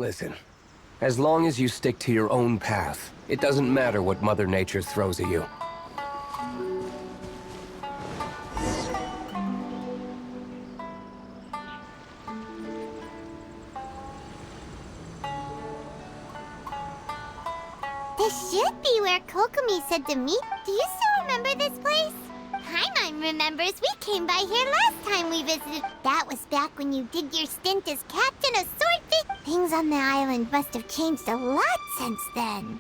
Listen, as long as you stick to your own path, it doesn't matter what Mother Nature throws at you. This should be where Kokomi said to meet. Do you still remember this place? Paimon remembers. We came by here last time we visited. That was back when you did your stint as captain of Swordfish. Things on the island must have changed a lot since then.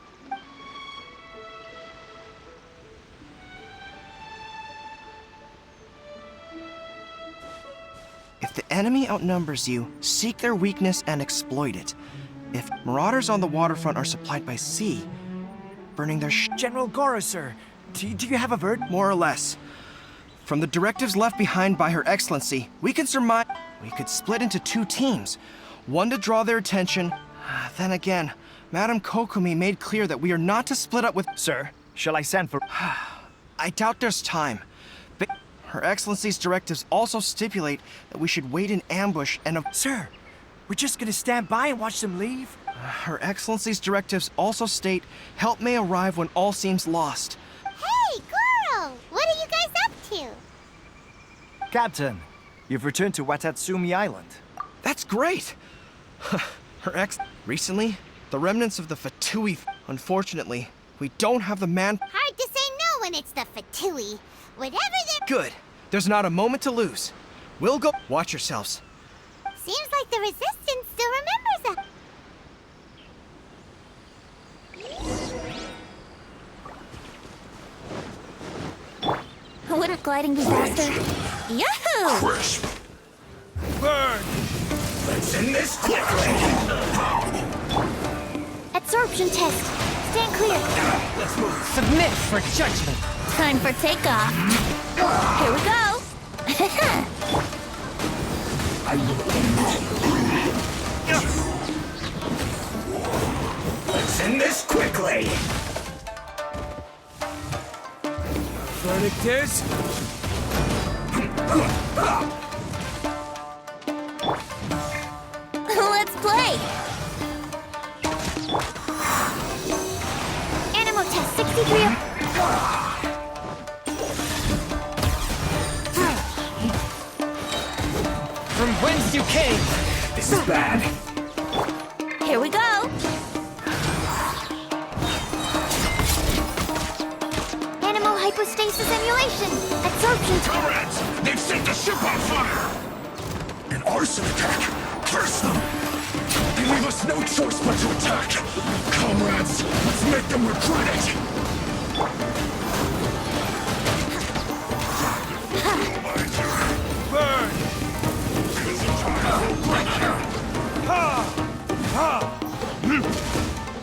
If the enemy outnumbers you, seek their weakness and exploit it. If marauders on the waterfront are supplied by sea, burning their General Goro, sir. Do you have a word? more or less. From the directives left behind by Her Excellency, we can surmise we could split into two teams. One to draw their attention. Then again, Madame Kokomi made clear that we are not to split up with... Sir, shall I send for... I doubt there's time. But Her Excellency's directives also stipulate that we should wait in ambush and... Sir, we're just gonna stand by and watch them leave? Her Excellency's directives also state help may arrive when all seems lost. Hey, Goro! What are you guys up to? Captain, you've returned to Watatsumi Island. That's great! Recently, the remnants of the Fatui... Unfortunately, we don't have the man... Hard to say no when it's the Fatui. Whatever they're... Good. There's not a moment to lose. We'll go... Watch yourselves. Seems like the Resistance still remembers us. Wouldn't gliding be faster? Yahoo! Crisp. Burn! Let's end this quickly. Absorption test. Stand clear. Let's move. Submit for judgment. Time for takeoff. Here we go. Let's end this quickly. Verdict is... Let's play. Animo test 63. From whence you came! This is bad. Here we go. Animo hypostasis emulation. Absorption. Comrades, they've set the ship on fire. An arson attack. Curse them. They leave us no choice but to attack. Comrades, let's make them regret it. Burn!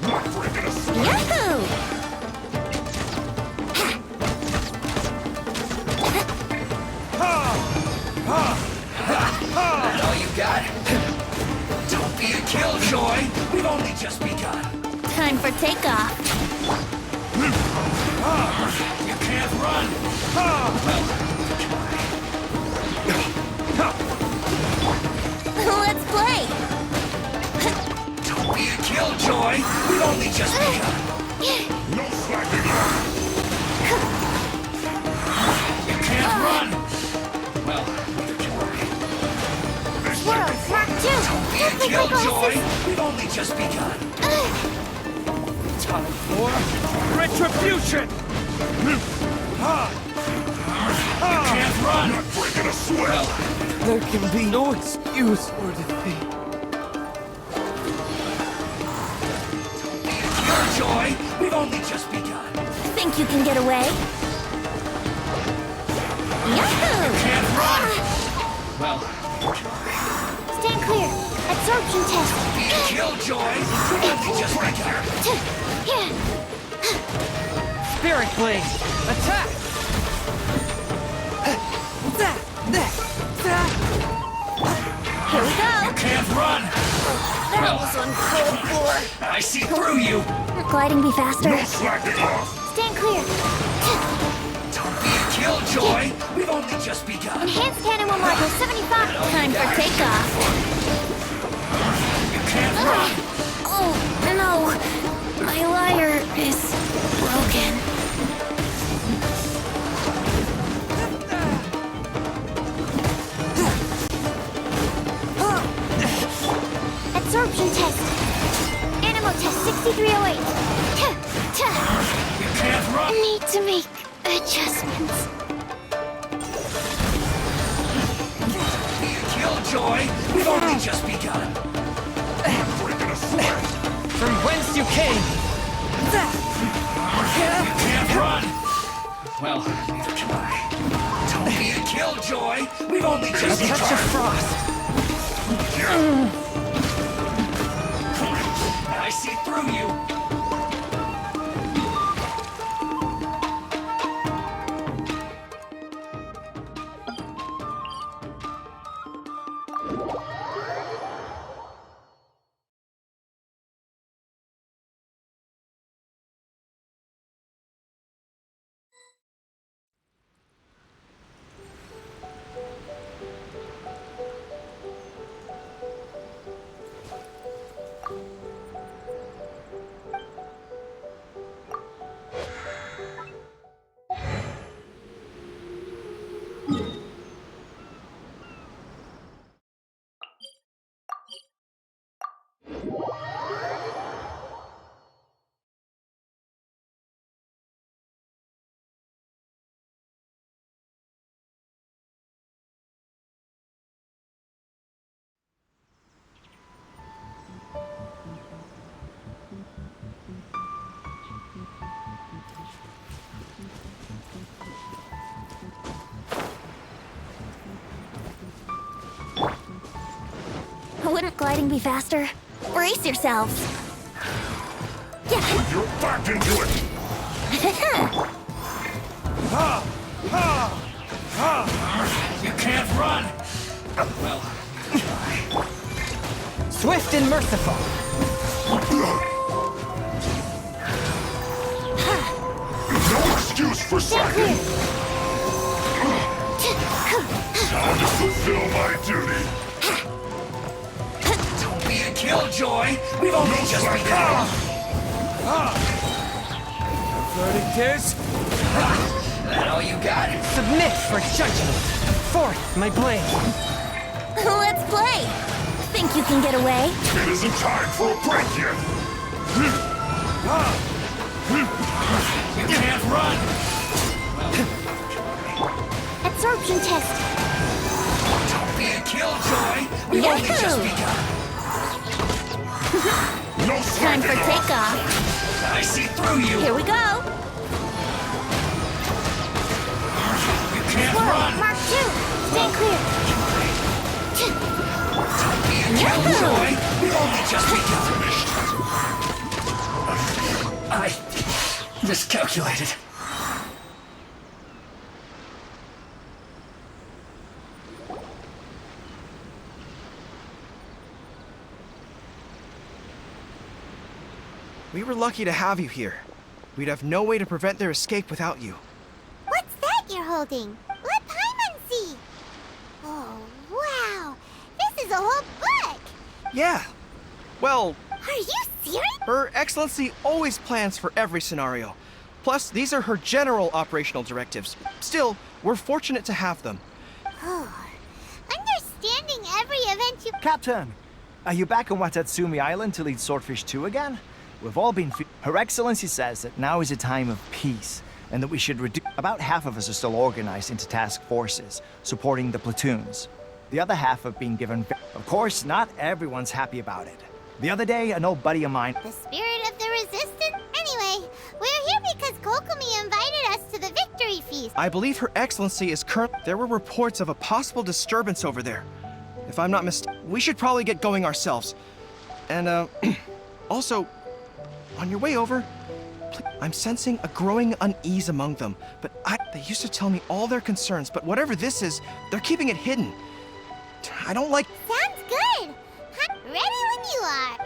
Not breaking a sweat. Yahoo! That all you got? Don't be a killjoy. We've only just begun. Time for takeoff. You can't run. Let's play. Don't be a killjoy. We've only just begun. No slacking off. You can't run. Well, neither can I. Swirl, Mark 2. Don't be a killjoy. We've only just begun. Time for retribution! Can't run. Not breaking a sweat. There can be no excuse for defeat. Killjoy. We've only just begun. Think you can get away? Yahoo! Can't run. Well, Stand clear. Absorption test. be a killjoy. We've only just begun. Spirit Blade, attack! Here we go. Can't run. That was uncalled for. I see through you. Gliding be faster. Slacking off. Stand clear. Don't be a killjoy. We've only just begun. Enhanced cannon will module 75. Time for takeoff. You can't run. Oh, no. My lyre is broken. Absorption test. Animal test 6308. You can't run! Need to make adjustments. Killjoy! We've only just begun! Breaking a sweat! From whence you came! You can't run! Well, neither can I. Don't be a killjoy! We've only just A touch of begun! frost! I see through you! Wouldn't gliding be faster? Brace yourselves. You're back into it! You can't run! Well, try. Swift and merciful! No excuse for slacking! Time to fulfill my duty! Don't be a killjoy! We've only just begun! Verdict is... That all you got? Submit for judgment! Forth, my blade! Let's play. Think you can get away? It isn't time for a break yet! You can't run! Absorption test. Don't be a killjoy! We've only just begun! No Time slacking for off. takeoff. I see through you! Here we go. You can't run! Mark 2. Stay clear. Don't be a killjoy! We've only just begun! I miscalculated. We were lucky to have you here. We'd have no way to prevent their escape without you. What's that you're holding? Let Paimon see. Oh, wow. This is a whole book. Yeah. Well, Are you serious? Her Excellency always plans for every scenario. Plus, these are her general operational directives. Still, we're fortunate to have them. Oh, understanding every event you... Captain, are you back on Watatsumi Island to lead Swordfish 2 again? We've all been... Her Excellency says that now is a time of peace, and that we should reduce... About half of us are still organized into task forces, supporting the platoons. The other half have been given... Of course, not everyone's happy about it. The other day, an old buddy of mine... The spirit of the resistance? Anyway, we're here because Kokomi invited us to the victory feast. I believe Her Excellency is current... There were reports of a possible disturbance over there. If I'm not mistaken, we should probably get going ourselves. And, also, on your way over, I'm sensing a growing unease among them. But they used to tell me all their concerns, but whatever this is, they're keeping it hidden. I don't like... Sounds good. Ready when you are.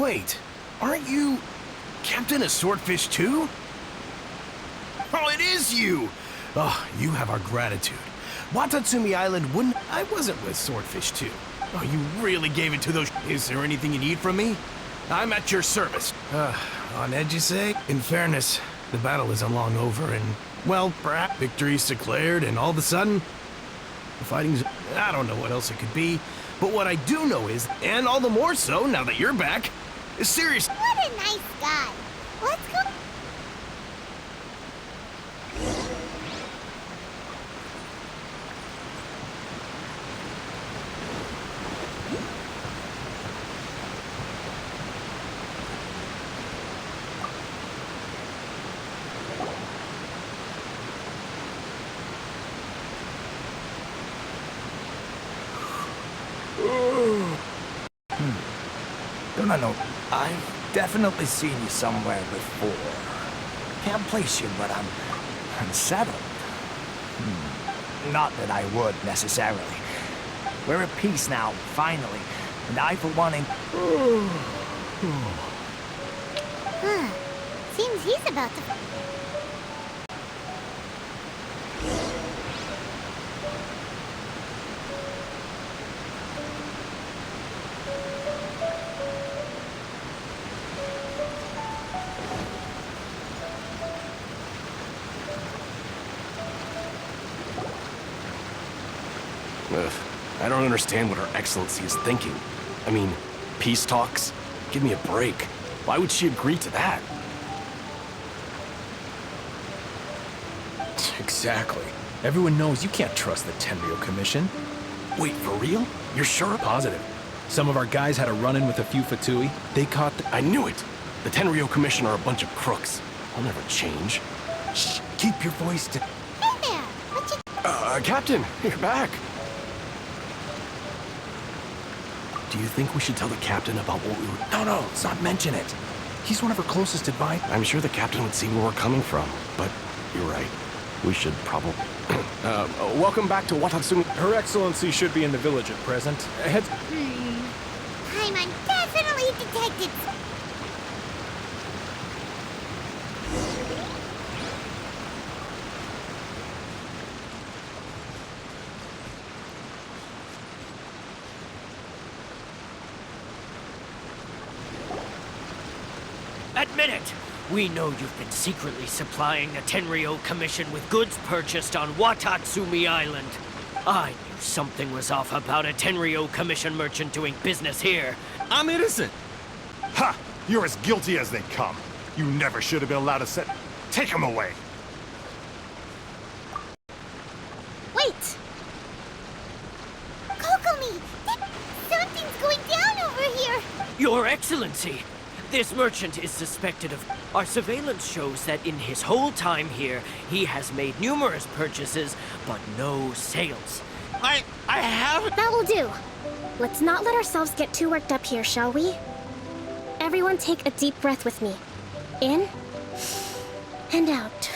Wait, aren't you Captain of Swordfish too? Oh, it is you! Oh, you have our gratitude. Watatsumi Island wouldn't... I wasn't with Swordfish too. Oh, you really gave it to those... Is there anything you need from me? I'm at your service. On edge, you say? In fairness, the battle isn't long over and... Well, perhaps victory's declared and all of a sudden... The fighting's... I don't know what else it could be. But what I do know is, and all the more so now that you're back, is serious... What a nice guy. Let's go. No. I've definitely seen you somewhere before. Can't place you, but I'm unsettled. Not that I would, necessarily. We're at peace now, finally. And I, for one, ain't... Seems he's about to... Ugh, I don't understand what Her Excellency is thinking. I mean, peace talks? Give me a break. Why would she agree to that? Exactly. Everyone knows you can't trust the Tenryo Commission. Wait, for real? You're sure? Positive. Some of our guys had a run-in with a few Fatui. They caught the... I knew it! The Tenryo Commission are a bunch of crooks. I'll never change. Shh! Keep your voice to... Hey there! What you... Captain, you're back! Do you think we should tell the captain about what we were... No, let's not mention it. He's one of our closest advisors. I'm sure the captain would see where we're coming from, but you're right. We should probably... welcome back to Watatsumi. Her Excellency should be in the village at present. Head... I'm definitely detected. Admit it! We know you've been secretly supplying the Tenryo Commission with goods purchased on Watatsumi Island. I knew something was off about a Tenryo Commission merchant doing business here. I'm innocent! Ha! You're as guilty as they come. You never should have been allowed to set... Take him away! Wait! Kokomi! Something's going down over here! Your Excellency! This merchant is suspected of... Our surveillance shows that in his whole time here, he has made numerous purchases, but no sales. I haven't... That will do. Let's not let ourselves get too worked up here, shall we? Everyone take a deep breath with me. In and out.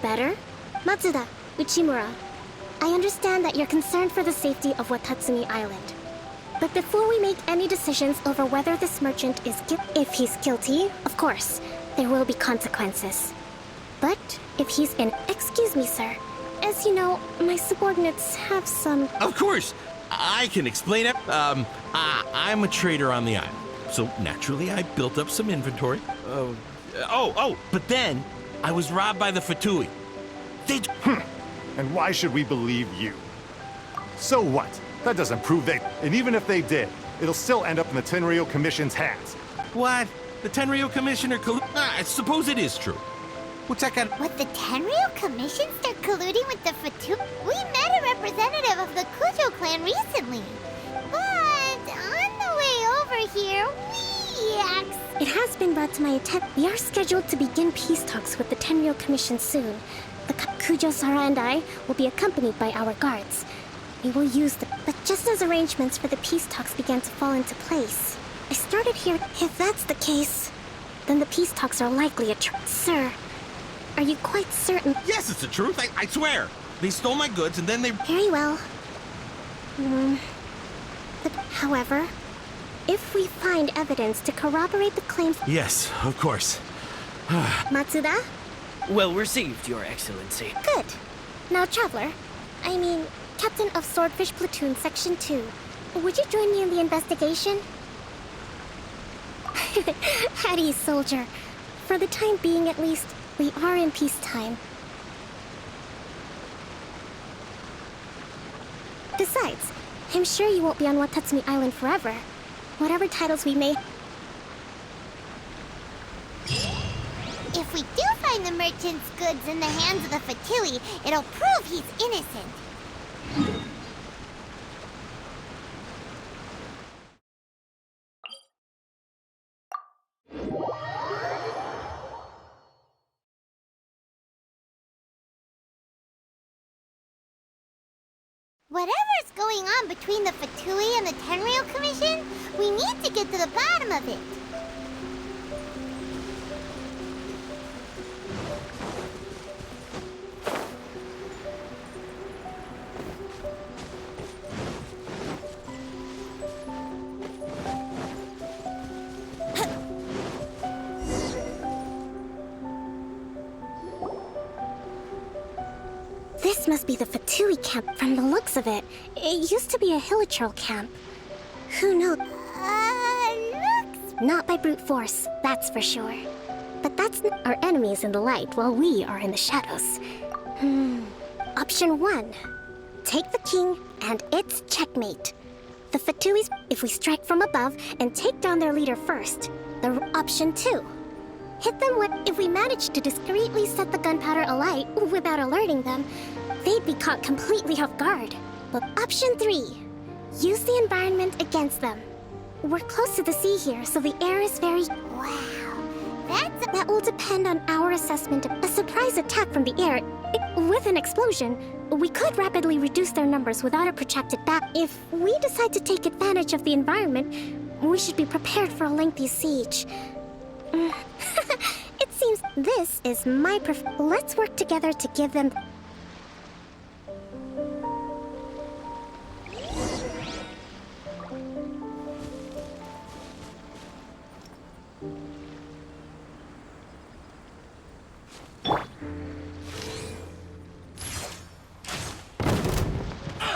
Better? Matsuda, Uchimura, I understand that you're concerned for the safety of Watatsumi Island. But before we make any decisions over whether this merchant is if he's guilty, of course, there will be consequences. But if he's in... Excuse me, sir. As you know, my subordinates have some... Of course! I can explain it. I'm a trader on the island. So naturally, I built up some inventory. But then, I was robbed by the Fatui. They... And why should we believe you? So what? That doesn't prove they... And even if they did, it'll still end up in the Tenryo Commission's hands. What? The Tenryo Commissioner I suppose it is true. What's that got... What, the Tenryo Commission start colluding with the Fatu? We met a representative of the Kujo clan recently. But on the way over here, It has been brought to my attention. We are scheduled to begin peace talks with the Tenryo Commission soon. The Kujo Sara and I will be accompanied by our guards. We will use the... But just as arrangements for the peace talks began to fall into place, I started here... If that's the case, then the peace talks are likely a Sir, are you quite certain? Yes, it's the truth. I swear. They stole my goods and then they... Very well. But, however, if we find evidence to corroborate the claims... Yes, of course. Matsuda? Well received, Your Excellency. Good. Now, Traveler, I mean, Captain of Swordfish Platoon Section 2, would you join me in the investigation? Hattie, soldier. For the time being, at least, we are in peacetime. Besides, I'm sure you won't be on Watatsumi Island forever. Whatever titles we may... If we do find the merchant's goods in the hands of the Fatui, it'll prove he's innocent. Whatever's going on between the Fatui and the Tenryou Commission, we need to get to the bottom of it. This must be the Fatui camp from the looks of it. It used to be a Hilichurl camp. Who knows? Looks... Not by brute force, that's for sure. But that's our enemies in the light while we are in the shadows. Option 1. Take the king and it's checkmate. The Fatuis, if we strike from above and take down their leader first. Option 2. Hit them if we manage to discreetly set the gunpowder alight without alerting them, they'd be caught completely off guard. But option 3. Use the environment against them. We're close to the sea here, so the air is very... Wow, That will depend on our assessment of a surprise attack from the air. With an explosion, we could rapidly reduce their numbers without a protracted battle. If we decide to take advantage of the environment, we should be prepared for a lengthy siege. It seems this is my Let's work together to give them...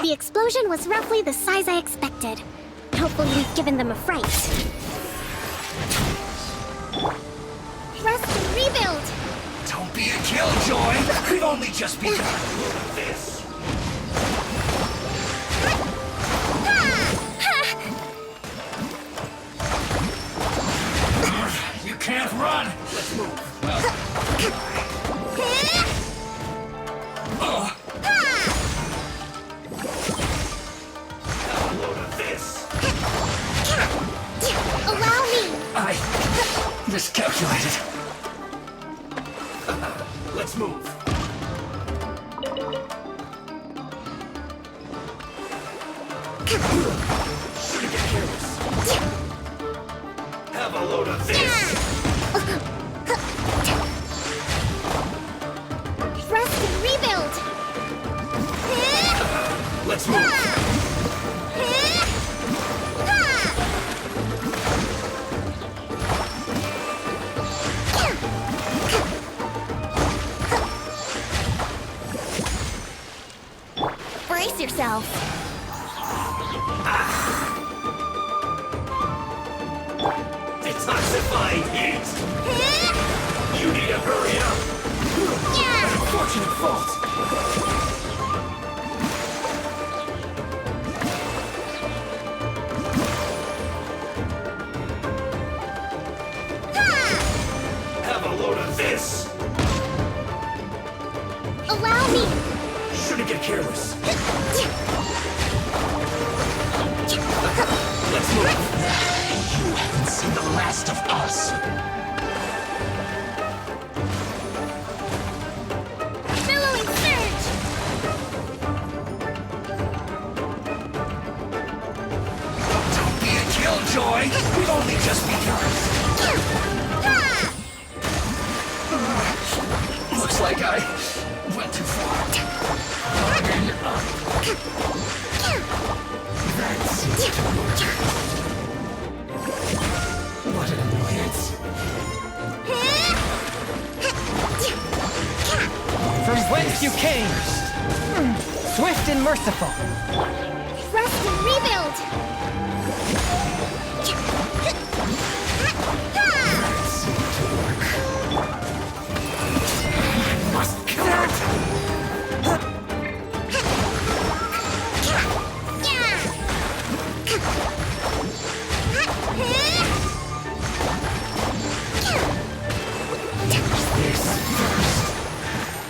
The explosion was roughly the size I expected. Hopefully we've given them a fright. Rest and rebuild! Don't be a killjoy! We've only just begun this. You can't run! Let's move. Have a load of this. Allow me! I miscalculated. Let's move. Shouldn't get careless. Have a load of this. Rest and rebuild! Let's move. Brace yourself! Detoxifying heat! You need to hurry up! Unfortunate fault! Have a load of this! Allow me! Shouldn't get careless. Let's move. You haven't seen the last of us. Billowing surge! Don't be a killjoy. We've only just begun. Looks like I went too far. That's it. Kings! Swift and merciful! Rest and rebuild! Must kill it!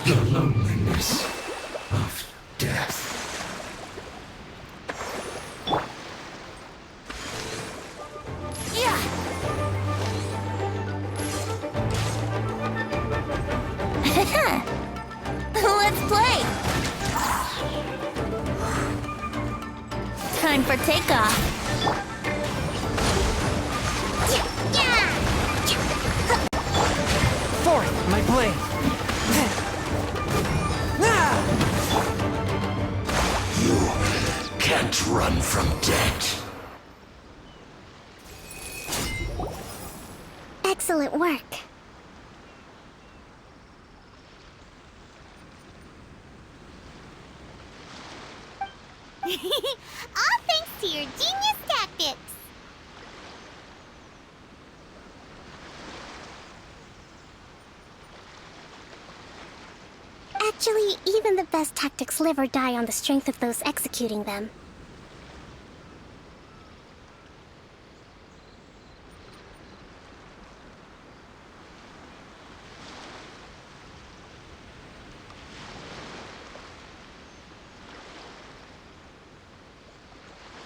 The loneliness of death. Let's play! Time for takeoff. Forth, my blade! You can't run from death. Excellent work. All thanks to your genius tactics. Actually, even the best tactics live or die on the strength of those executing them.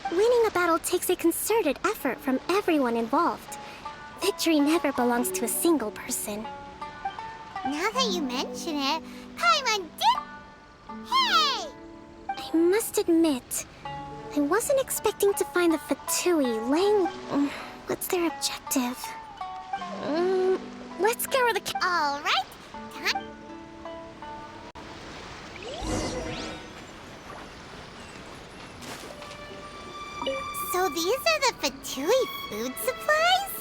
Winning a battle takes a concerted effort from everyone involved. Victory never belongs to a single person. Now that you mention it, Paimon did... Hey! I must admit, I wasn't expecting to find the Fatui laying... What's their objective? Let's scour the... All right. Time. So these are the Fatui food supplies?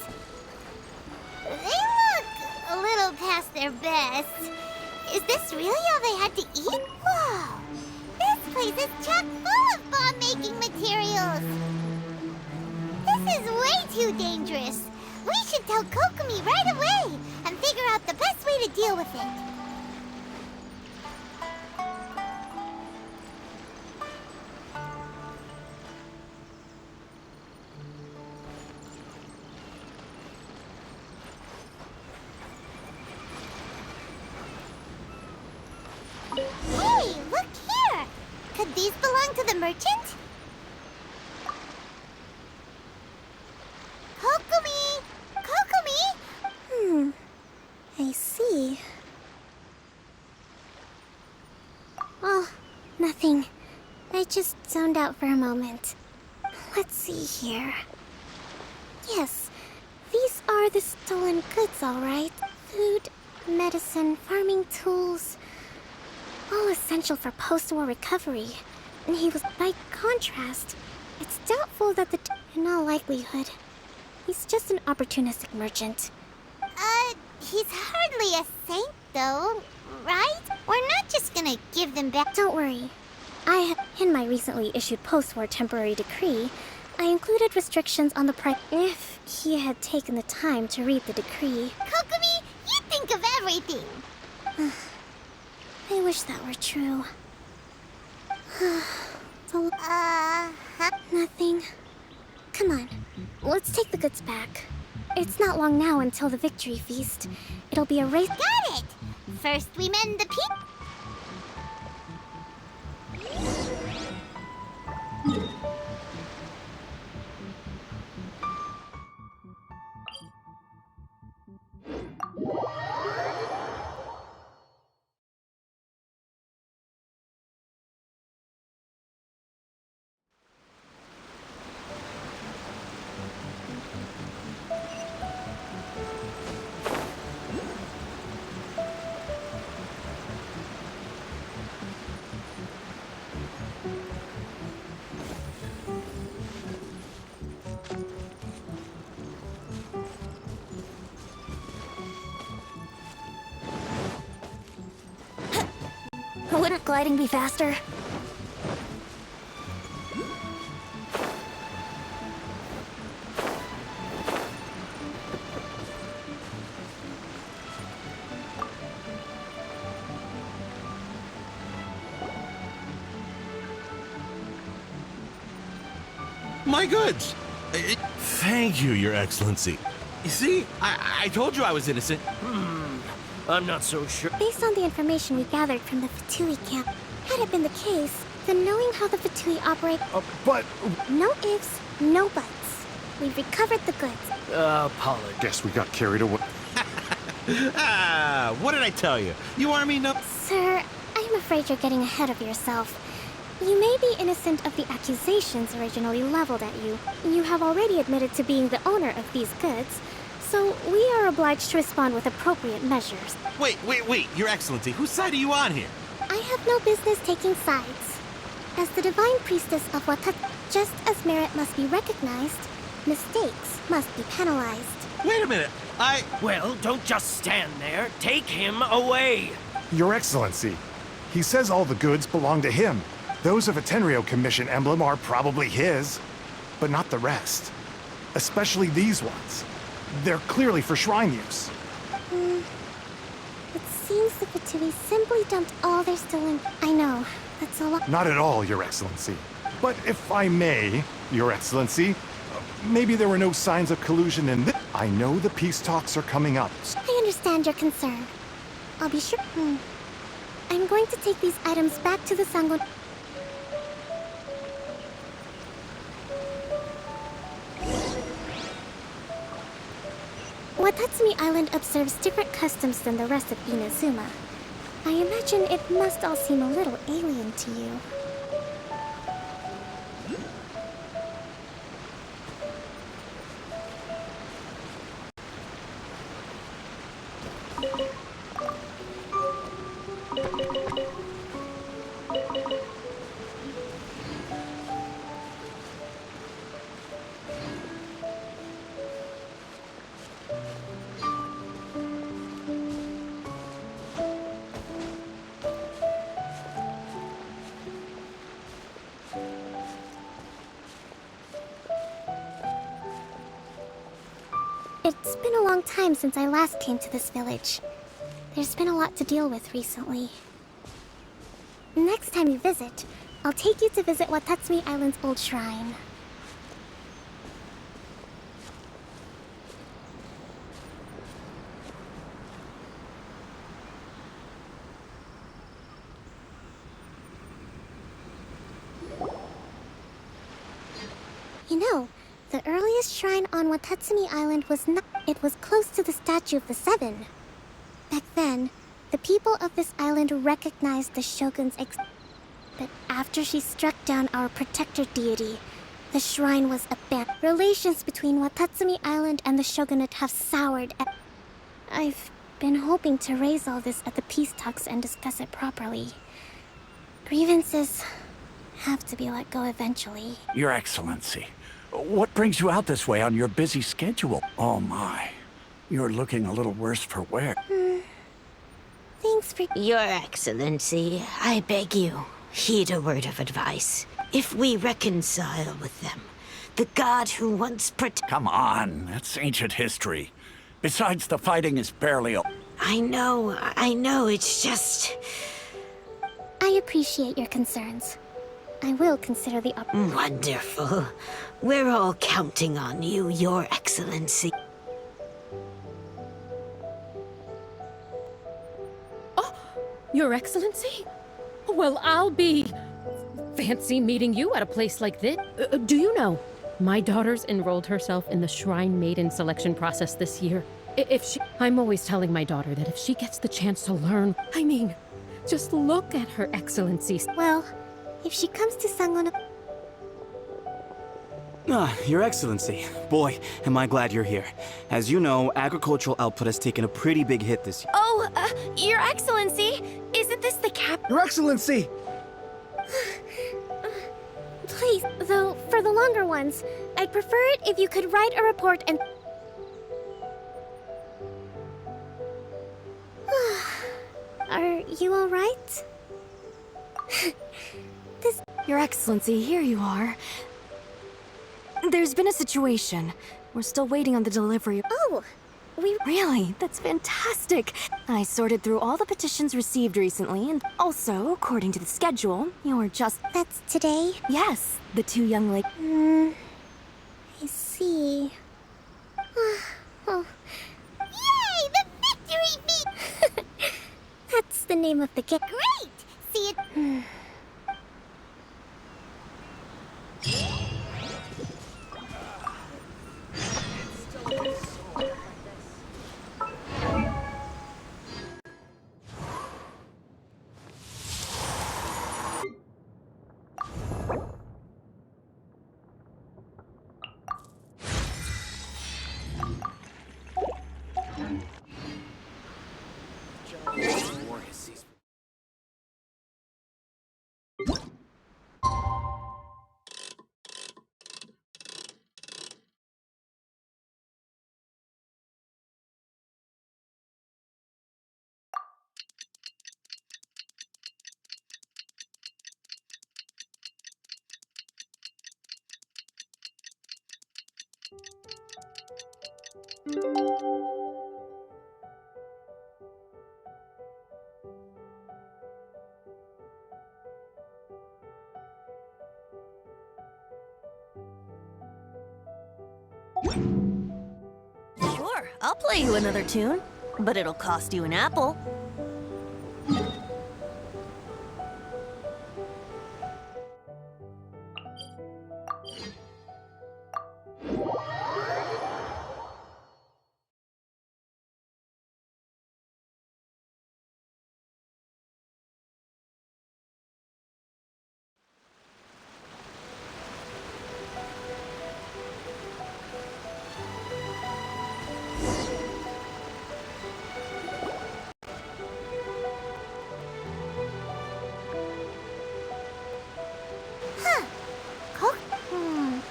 They look a little past their best. Is this really all they had to eat? Whoa! This place is chock full of bomb-making materials. This is way too dangerous. We should tell Kokomi right away and figure out the best way to deal with it. Hey, look here! Could these belong to the merchant? Kokomi! Kokomi! I see. Oh, nothing. I just zoned out for a moment. Let's see here. Yes, these are the stolen goods, all right. Food, medicine, farming tools. All essential for post-war recovery. And he was, by contrast, it's doubtful that in all likelihood, he's just an opportunistic merchant. He's hardly a saint, though, right? We're not just gonna give them back. Don't worry. In my recently issued post-war temporary decree, I included restrictions on the price if he had taken the time to read the decree. Kokomi, you think of everything! I wish that were true. Nothing. Come on, let's take the goods back. It's not long now until the victory feast. It'll be a race. Got it! First we mend the people. Wouldn't gliding be faster? My goods! Thank you, Your Excellency. You see, I told you I was innocent. I'm not so sure. Based on the information we gathered from the Fatui camp, had it been the case, then knowing how the Fatui operate... But... No ifs, no buts. We've recovered the goods. Apologies. Guess we got carried away. What did I tell you? You army no... Sir, I'm afraid you're getting ahead of yourself. You may be innocent of the accusations originally leveled at you. You have already admitted to being the owner of these goods, so we are obliged to respond with appropriate measures. Wait, Your Excellency, whose side are you on here? I have no business taking sides. As the divine priestess of Watat, just as merit must be recognized, mistakes must be penalized. Wait a minute, Well, don't just stand there. Take him away. Your Excellency, he says all the goods belong to him. Those of a Tenryo Commission emblem are probably his, but not the rest. Especially these ones. They're clearly for shrine use. It seems the Fatui simply dumped all their stolen... I know, that's a lot... Not at all, Your Excellency. But if I may, Your Excellency, maybe there were no signs of collusion in this. I know the peace talks are coming up. I understand your concern. I'll be sure... I'm going to take these items back to the Sangon... Watatsumi Island observes different customs than the rest of Inazuma. I imagine it must all seem a little alien to you. It's been a long time since I last came to this village. There's been a lot to deal with recently. Next time you visit, I'll take you to visit Watatsumi Island's old shrine. You know, the earliest shrine on Watatsumi Island was not... It was close to the Statue of the Seven. Back then, the people of this island recognized the Shogun's But after she struck down our protector deity, the shrine was abandoned. Relations between Watatsumi Island and the Shogunate have soured. I've been hoping to raise all this at the peace talks and discuss it properly. Grievances have to be let go eventually. Your Excellency, what brings you out this way on your busy schedule? Oh my, you're looking a little worse for wear. Thanks for... Your Excellency, I beg you, heed a word of advice. If we reconcile with them, the god who once Come on, that's ancient history. Besides, the fighting is barely... I know, it's just... I appreciate your concerns. I will consider the Wonderful. We're all counting on you, Your Excellency. Oh, Your Excellency? Well, I'll be... fancy meeting you at a place like this. Do you know, my daughter's enrolled herself in the Shrine Maiden selection process this year. I'm always telling my daughter that if she gets the chance to learn... I mean, just look at Her Excellency. Well, if she comes to Sangon... Your Excellency. Boy, am I glad you're here. As you know, agricultural output has taken a pretty big hit this year. Oh, Your Excellency! Isn't this the cap... Your Excellency! Please, though, for the longer ones, I'd prefer it if you could write a report and... Are you alright? Your Excellency, here you are. There's been a situation. We're still waiting on the delivery. Oh, Really? That's fantastic. I sorted through all the petitions received recently, and also, according to the schedule, you're just... That's today? Yes, the two young ladies... I see. Oh. Yay! The victory beat! That's the name of the game. Great! See it. Sure, I'll play you another tune, but it'll cost you an apple.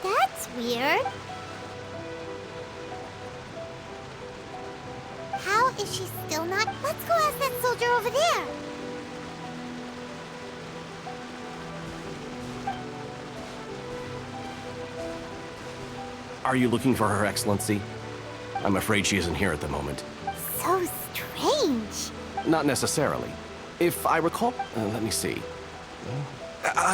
That's weird. How is she still not? Let's go ask that soldier over there. Are you looking for Her Excellency? I'm afraid she isn't here at the moment. So strange. Not necessarily. If I recall... let me see.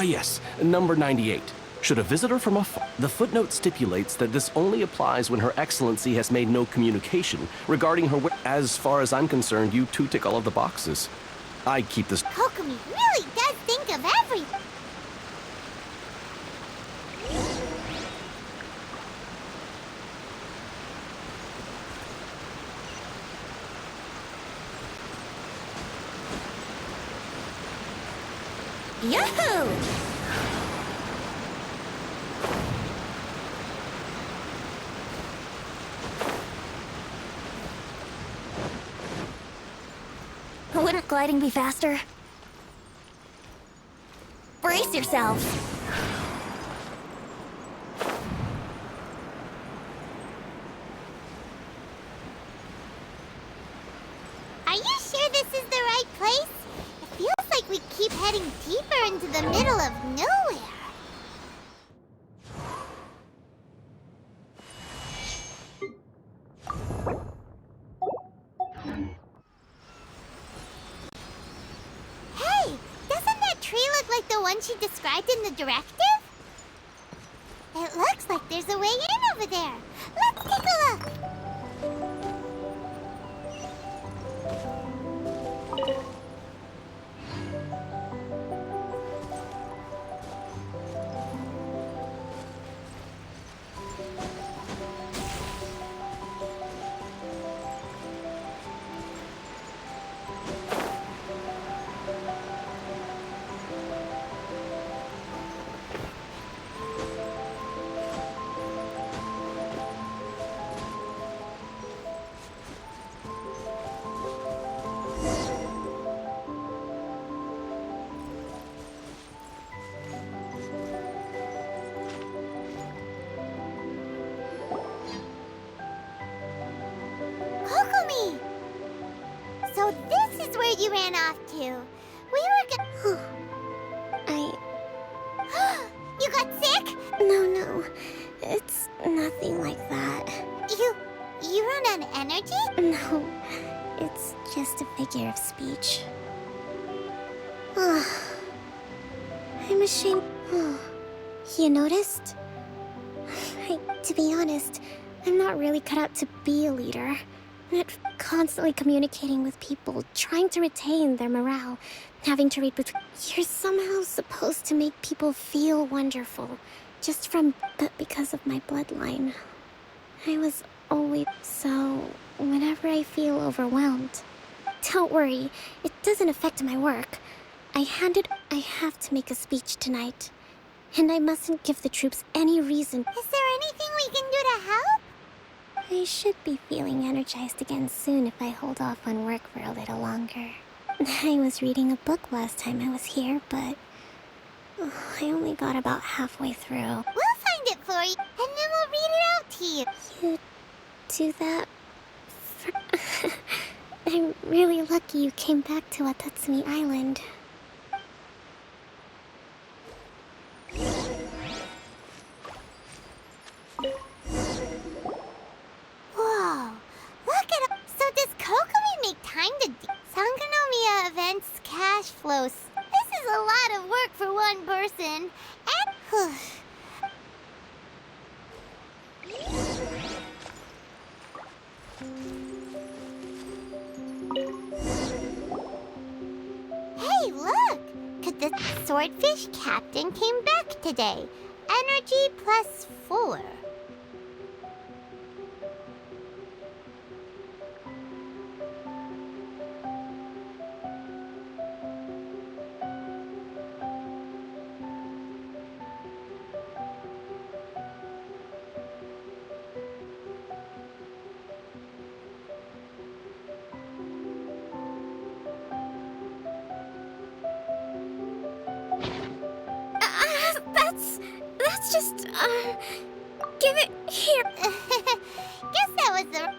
Yes, number 98. Should a visitor from afar... The footnote stipulates that this only applies when Her Excellency has made no communication regarding her... As far as I'm concerned, you two tick all of the boxes. I keep this... Kokomi really does think of everything. Yahoo! Wouldn't gliding be faster? Brace yourselves. Are you sure this is the right place? It feels like we keep heading deeper into the middle of nowhere. Hey, doesn't that tree look like the one she described in the directive? It looks like there's a way in over there. Let's take a look. Kokomi! So this is where you ran off to. We were figure of speech. I'm ashamed. You noticed? To be honest, I'm not really cut out to be a leader. Not constantly communicating with people, trying to retain their morale, having to read between. You're somehow supposed to make people feel wonderful, but because of my bloodline. I was always so. Whenever I feel overwhelmed. Don't worry, it doesn't affect my work. I have to make a speech tonight. And I mustn't give the troops any reason. Is there anything we can do to help? I should be feeling energized again soon if I hold off on work for a little longer. I was reading a book last time I was here, but I only got about halfway through. We'll find it for you, and then we'll read it out to you. You do that? I'm really lucky you came back to Watatsumi Island. Whoa, look at it. So does Kokomi make time to Sangonomiya events cash flows? This is a lot of work for one person. And hey, look! The swordfish captain came back today. Energy +4. That's just, give it here. Guess that was the...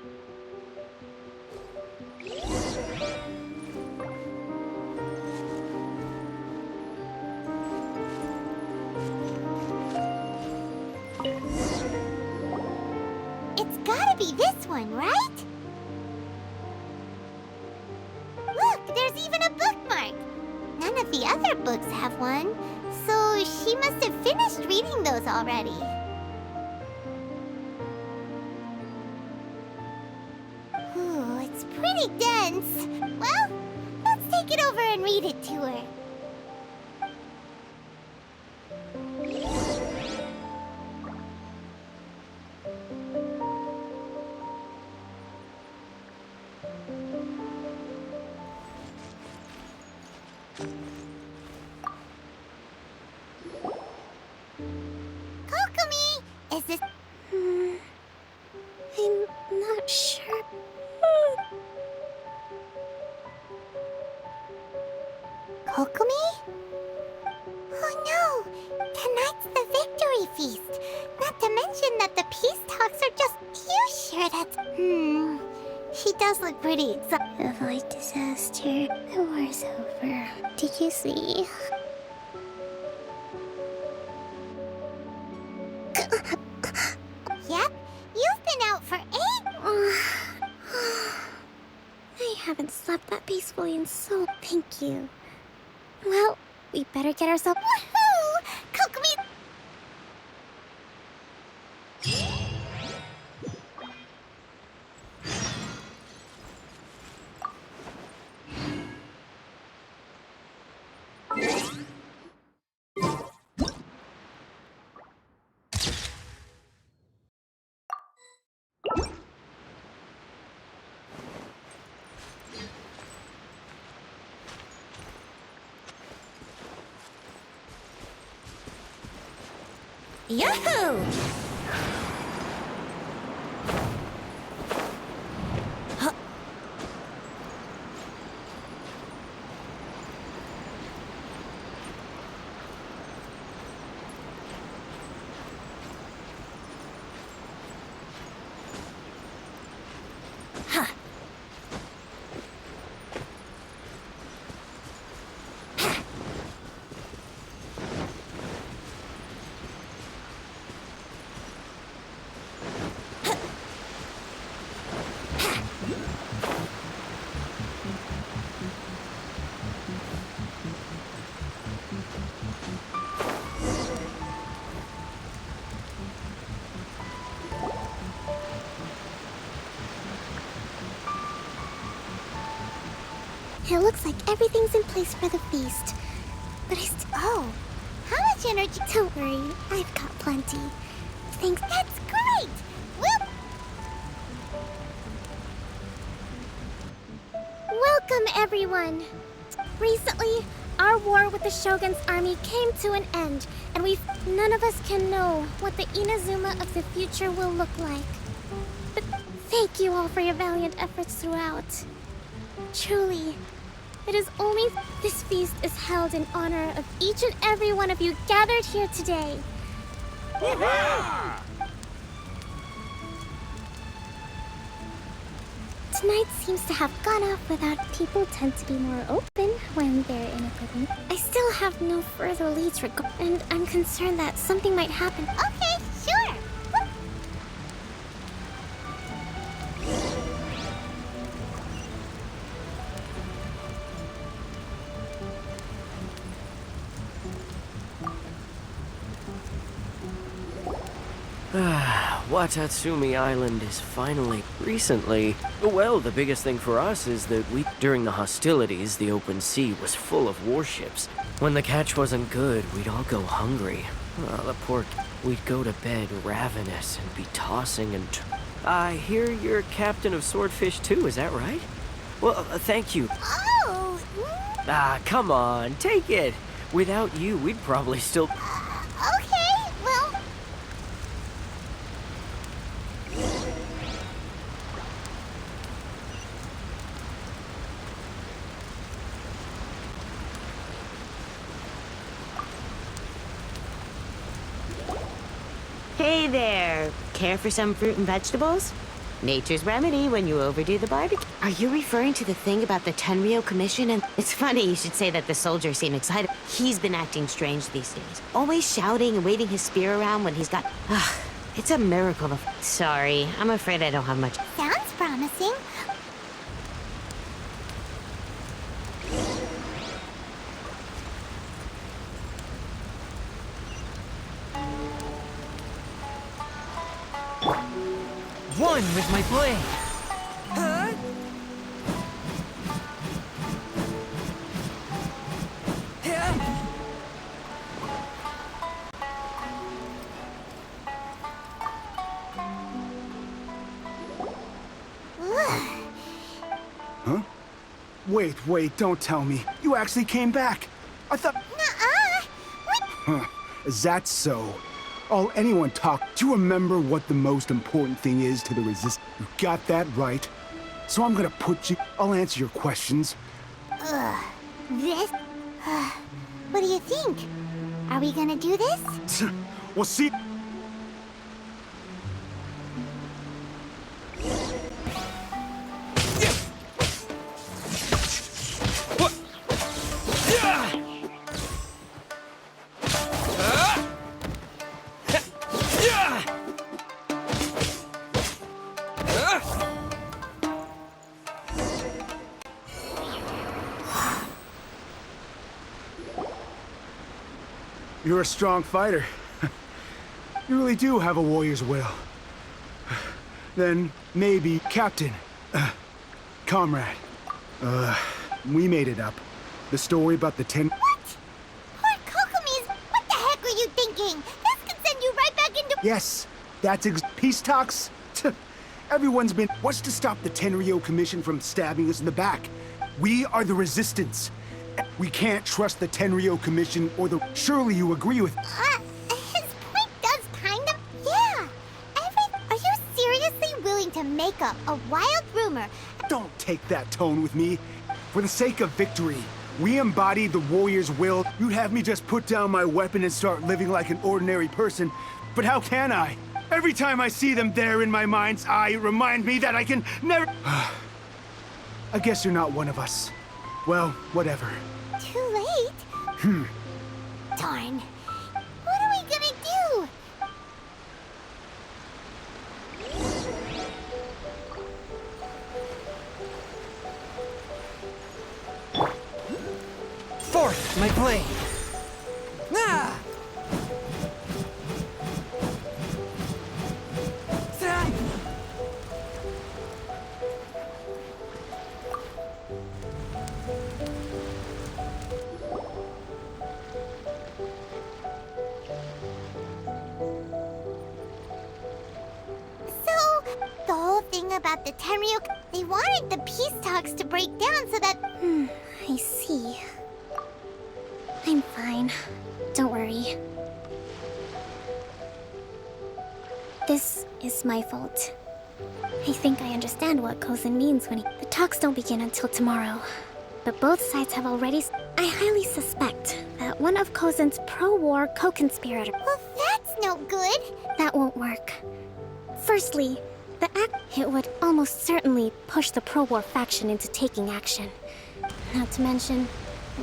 It's gotta be this one, right? Look, there's even a bookmark. None of the other books have one, so she must have finished reading those already. Ooh, it's pretty dense. Well, let's take it over and read it to her. Kokomi, is this... I'm not sure. Kokomi? Oh no! Tonight's the victory feast! Not to mention that the peace talks are just... You sure that's... She does look pretty excited. Avoid disaster. The war's over. Did you see? Yep, you've been out for 8... I haven't slept that peacefully in so... Thank you. Well, we better get ourselves... Woohoo! Kokomi... Yahoo! It looks like everything's in place for the feast. But Oh, how much energy? Don't worry, I've got plenty. Thanks. That's great! Welcome, everyone! Recently, our war with the Shogun's army came to an end, and none of us can know what the Inazuma of the future will look like. But thank you all for your valiant efforts throughout. Truly, it is only this feast is held in honor of each and every one of you gathered here today. Tonight seems to have gone off without people tend to be more open when they're in a good mood. I still have no further leads and I'm concerned that something might happen. Okay, sure. Watatsumi Island is finally... Recently, well, the biggest thing for us is that during the hostilities, the open sea was full of warships. When the catch wasn't good, we'd all go hungry. The poor... We'd go to bed ravenous and be tossing and... I hear you're captain of Swordfish too, is that right? Well, thank you. Oh! Come on, take it. Without you, we'd probably still... Okay, well... Hey there! Care for some fruit and vegetables? Nature's remedy when you overdo the barbecue. Are you referring to the thing about the Tenryou Commission? And it's funny you should say that the soldiers seem excited. He's been acting strange these days. Always shouting and waving his spear around when he's got... it's a miracle of... Sorry, I'm afraid I don't have much... Sounds promising. One with my blade. Huh? Huh? Wait, don't tell me. You actually came back. I thought... Huh, is that so? All anyone talk... Do you remember what the most important thing is to the resist? You got that right. So I'm gonna put you... I'll answer your questions. This... what do you think? Are we gonna do this? We'll see... You're a strong fighter. You really do have a warrior's will. Then maybe Captain, comrade. We made it up. The story about the 10... What? Poor Kokomi's... What the heck were you thinking? This could send you right back into... Yes, that's peace talks. Everyone's been... What's to stop the Tenryou Commission from stabbing us in the back? We are the resistance. We can't trust the Tenryou Commission or the... Surely you agree with... His point does kind of... Yeah. Are you seriously willing to make up a wild rumor? Don't take that tone with me. For the sake of victory, we embody the warrior's will. You'd have me just put down my weapon and start living like an ordinary person. But how can I? Every time I see them there in my mind's eye, it reminds me that I can never... I guess you're not one of us. Well, whatever. Too late? Darn. What are we gonna do? Forth, my blade. Ah! about the Tenryu. They wanted the peace talks to break down so that... I see. I'm fine. Don't worry. This is my fault. I think I understand what Kozen means when the talks don't begin until tomorrow. But both sides have already... I highly suspect that one of Kozen's pro-war co-conspirators... Well, that's no good. That won't work. Firstly, it would almost certainly push the pro-war faction into taking action. Not to mention,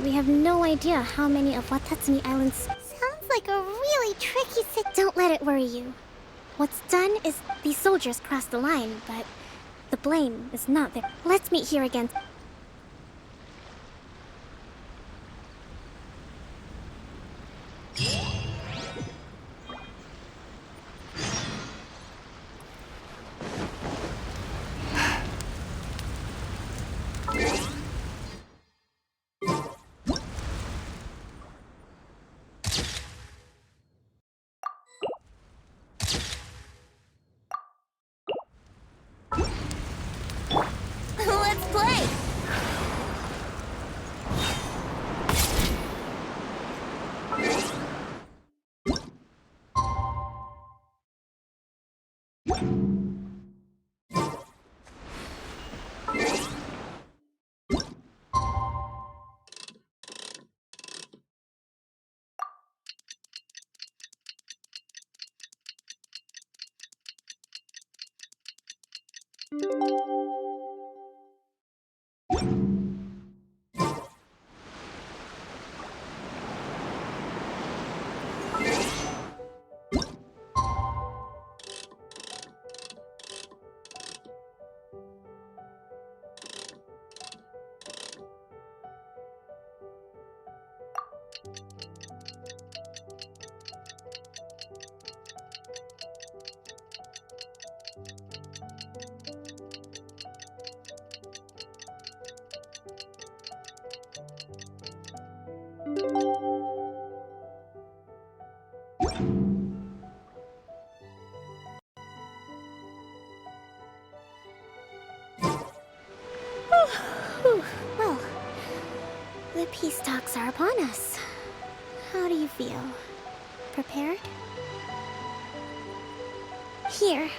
we have no idea how many of Watatsumi Island's... Sounds like a really tricky Don't let it worry you. What's done is these soldiers crossed the line, but the blame is not there. Let's meet here again. Let's play! Well, the peace talks are upon us. How do you feel? Prepared? Here.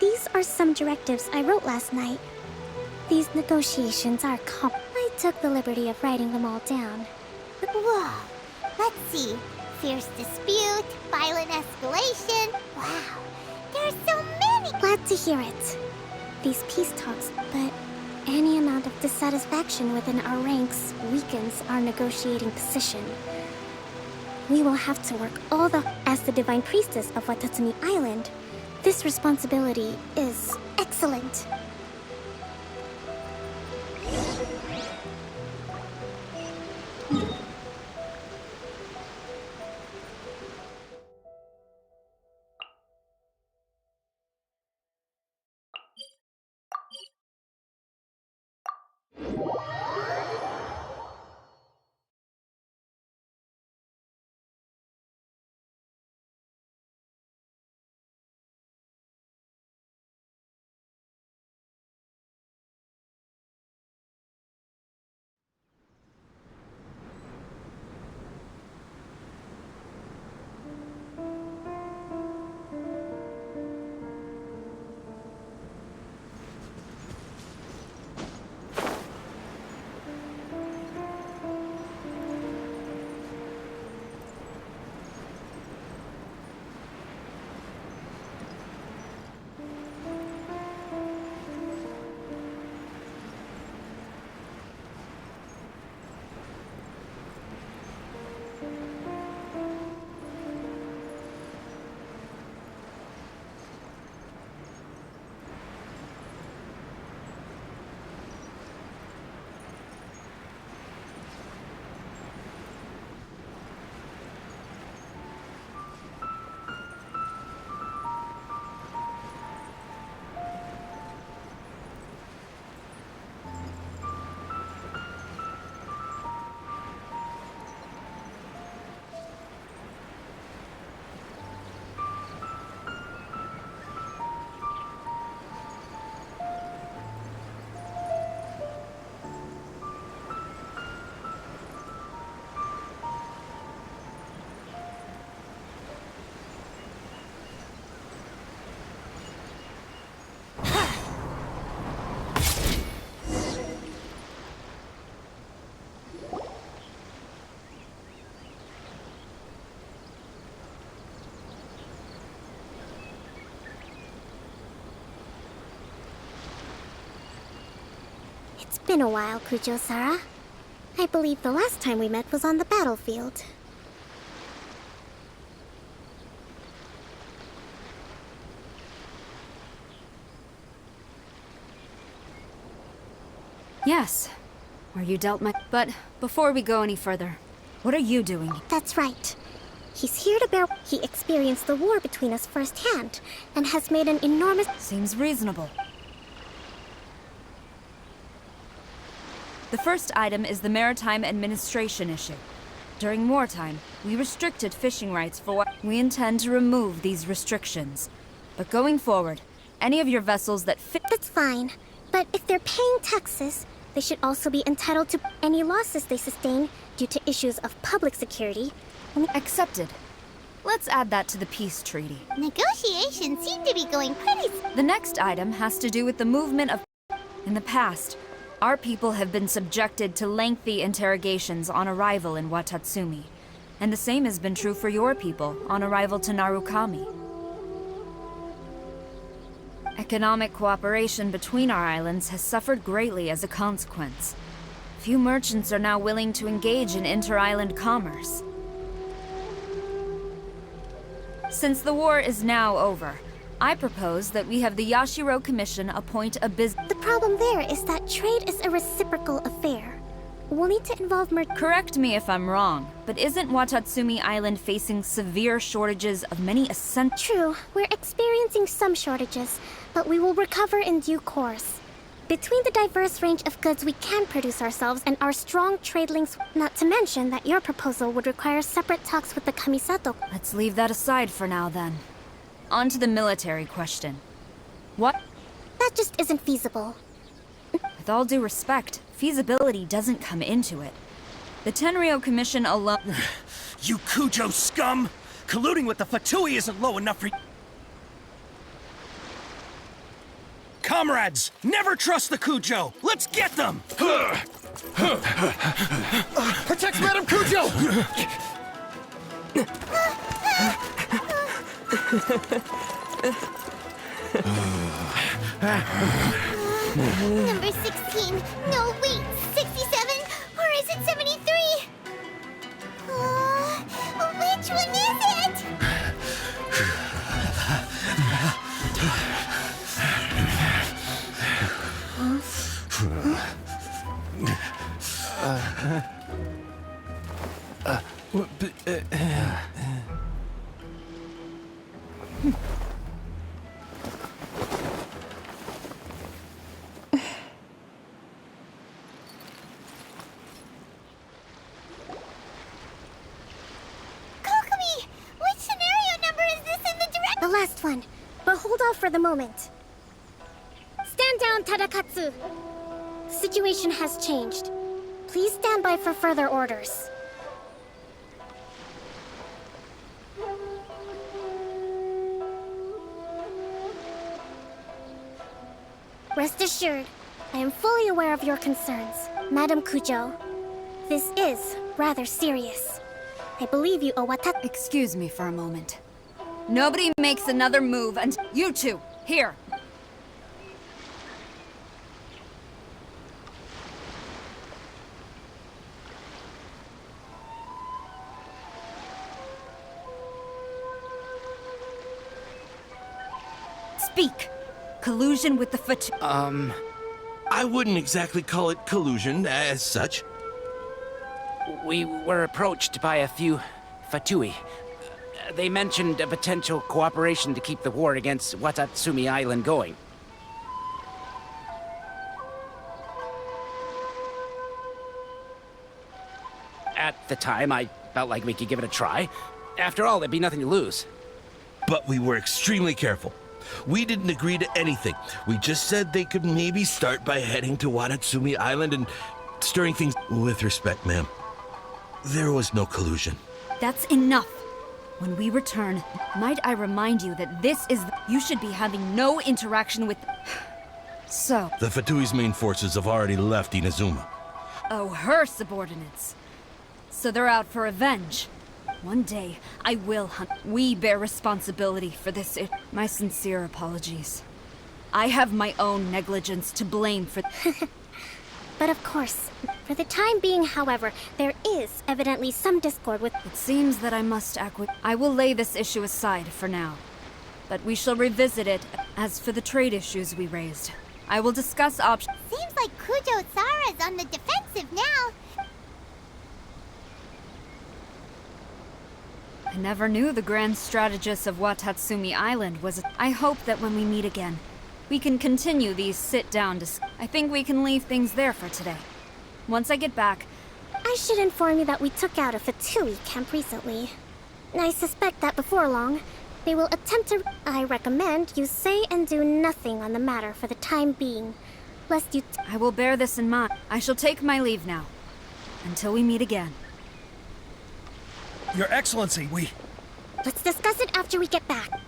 These are some directives I wrote last night. These negotiations are I took the liberty of writing them all down. Whoa. Let's see. Fierce dispute, violent escalation. Wow. There's so many! Glad to hear it. These peace talks, but any amount of dissatisfaction within our ranks weakens our negotiating position. We will have to work As the Divine Priestess of Watatsumi Island, this responsibility is excellent. It's been a while, Kujo-Sara. I believe the last time we met was on the battlefield. Yes. Where you dealt my... But before we go any further, what are you doing? That's right. He's here to bear... He experienced the war between us firsthand, and has made an enormous... Seems reasonable. The first item is the Maritime Administration issue. During wartime, we restricted fishing rights for what... We intend to remove these restrictions. But going forward, any of your vessels that fit... That's fine. But if they're paying taxes, they should also be entitled to any losses they sustain due to issues of public security. Accepted. Let's add that to the peace treaty. Negotiations seem to be going pretty... The next item has to do with the movement of... In the past, our people have been subjected to lengthy interrogations on arrival in Watatsumi. And the same has been true for your people on arrival to Narukami. Economic cooperation between our islands has suffered greatly as a consequence. Few merchants are now willing to engage in inter-island commerce. Since the war is now over, I propose that we have the Yashiro Commission appoint a business... The problem there is that trade is a reciprocal affair. We'll need to involve Correct me if I'm wrong, but isn't Watatsumi Island facing severe shortages of many essential... True, we're experiencing some shortages, but we will recover in due course. Between the diverse range of goods we can produce ourselves and our strong trade links, not to mention that your proposal would require separate talks with the Kamisato. Let's leave that aside for now, then. On to the military question. What? That just isn't feasible. With all due respect, feasibility doesn't come into it. The Tenryou Commission alone... You Kujo scum! Colluding with the Fatui isn't low enough for... Comrades, never trust the Kujo! Let's get them! Protect Madame Kujo! Number 16. No, wait. 67? Or is it 73? Which one is it? The last one, but hold off for the moment. Stand down, Tadakatsu. The situation has changed. Please stand by for further orders. Rest assured, I am fully aware of your concerns, Madame Kujo. This is rather serious. I believe you owe Watat... Excuse me for a moment. Nobody makes another move and... You two, here! Speak! Collusion with the Fatui... I wouldn't exactly call it collusion as such. We were approached by a few Fatui. They mentioned a potential cooperation to keep the war against Watatsumi Island going. At the time, I felt like we could give it a try. After all, there'd be nothing to lose. But we were extremely careful. We didn't agree to anything. We just said they could maybe start by heading to Watatsumi Island and stirring things. With respect, ma'am, there was no collusion. That's enough. When we return, might I remind you that this is... You should be having no interaction with... So... The Fatui's main forces have already left Inazuma. Oh, her subordinates. So they're out for revenge. One day, I will hunt. We bear responsibility for this. My sincere apologies. I have my own negligence to blame for... But of course, for the time being, however, there is evidently some discord with... It seems that I must I will lay this issue aside for now. But we shall revisit it. As for the trade issues we raised, I will discuss options. Seems like Kujo Sara's on the defensive now. I never knew the grand strategist of Watatsumi Island was I hope that when we meet again, we can continue these sit-down I think we can leave things there for today. Once I get back... I should inform you that we took out a Fatui camp recently. I suspect that before long, they will attempt to... I recommend you say and do nothing on the matter for the time being, lest you... I will bear this in mind. I shall take my leave now. Until we meet again. Your Excellency, we... Let's discuss it after we get back.